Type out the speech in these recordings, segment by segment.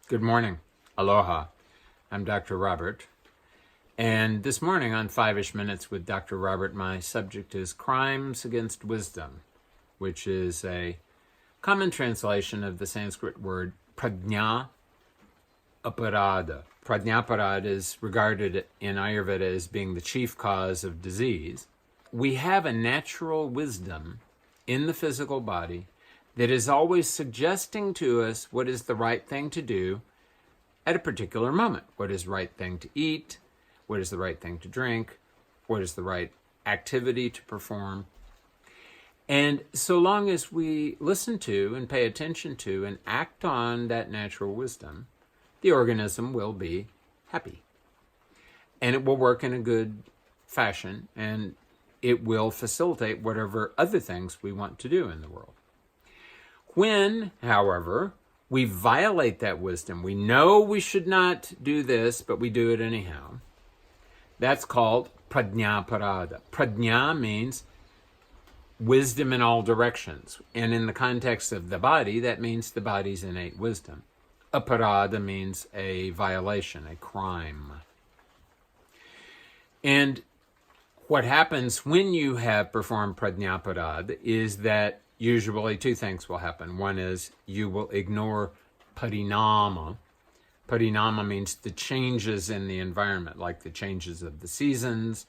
Good morning. Aloha. I'm Dr. Robert. And this morning on 5-ish Minutes with Dr. Robert, my subject is Crimes Against Wisdom, which is a common translation of the Sanskrit word prajna aparada. Prajnaparada is regarded in Ayurveda as being the chief cause of disease. We have a natural wisdom in the physical body that is always suggesting to us what is the right thing to do at a particular moment. What is the right thing to eat? What is the right thing to drink? What is the right activity to perform? And so long as we listen to and pay attention to and act on that natural wisdom, the organism will be happy. And it will work in a good fashion, and it will facilitate whatever other things we want to do in the world. When, however, we violate that wisdom, we know we should not do this, but we do it anyhow, that's called prajnaparada. Prajna means wisdom in all directions. And in the context of the body, that means the body's innate wisdom. Aparada means a violation, a crime. And what happens when you have performed prajnaparada is that usually two things will happen. One is you will ignore parinama. Parinama means the changes in the environment, like the changes of the seasons,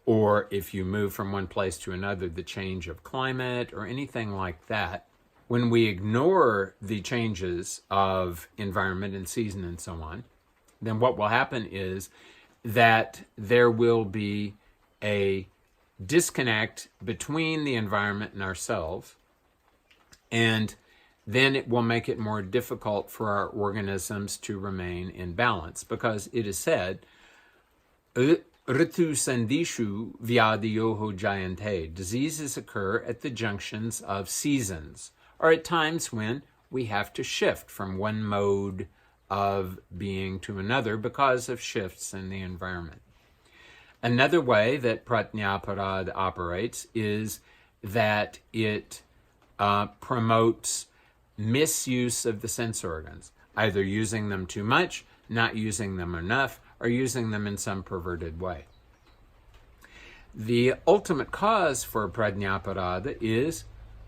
or if you move from one place to another, the change of climate, or anything like that. When we ignore the changes of environment and season and so on, then what will happen is that there will be a disconnect between the environment and ourselves, and then it will make it more difficult for our organisms to remain in balance, because it is said, Ritu sandishu vyadiyoho jayante. Diseases occur at the junctions of seasons, or at times when we have to shift from one mode of being to another because of shifts in the environment. Another way that prajnaparada operates is that it promotes misuse of the sense organs, either using them too much, not using them enough, or using them in some perverted way. The ultimate cause for prajnaparada is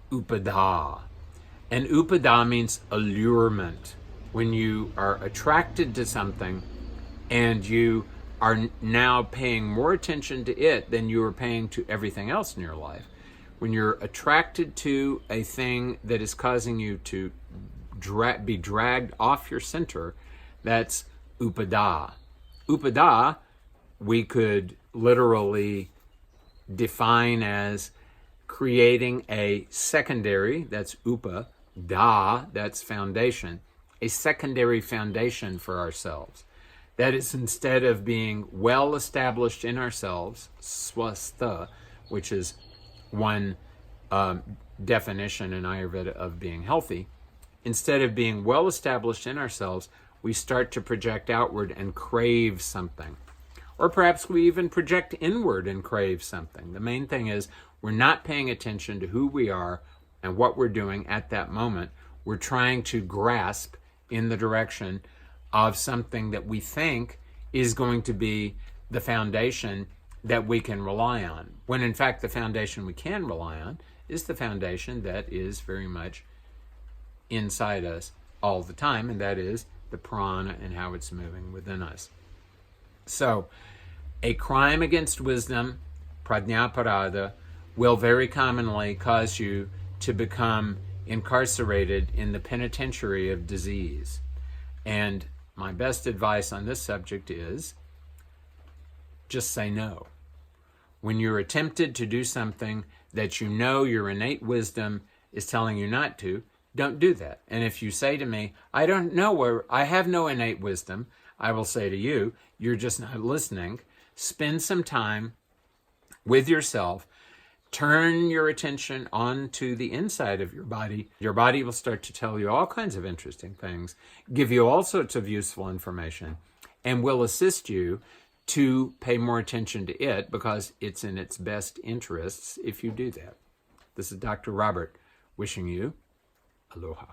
upada. And upada means allurement. When you are attracted to something and you are now paying more attention to it than you are paying to everything else in your life. When you're attracted to a thing that is causing you to be dragged off your center, that's upada. Upada, we could literally define as creating a secondary, that's upa, da, that's foundation, a secondary foundation for ourselves. That is, instead of being well established in ourselves, swastha, which is one definition in Ayurveda of being healthy, instead of being well established in ourselves, we start to project outward and crave something. Or perhaps we even project inward and crave something. The main thing is we're not paying attention to who we are and what we're doing at that moment. We're trying to grasp in the direction of something that we think is going to be the foundation that we can rely on, when in fact the foundation we can rely on is the foundation that is very much inside us all the time, and that is the prana and how it's moving within us. So, a crime against wisdom, prajnaparada, will very commonly cause you to become incarcerated in the penitentiary of disease. And my best advice on this subject is just say no. When you're tempted to do something that you know your innate wisdom is telling you not to, don't do that. And if you say to me, I don't know where, I have no innate wisdom, I will say to you, you're just not listening. Spend some time with yourself. Turn your attention onto the inside of your body. Your body will start to tell you all kinds of interesting things, give you all sorts of useful information, and will assist you to pay more attention to it because it's in its best interests if you do that. This is Dr. Robert wishing you aloha.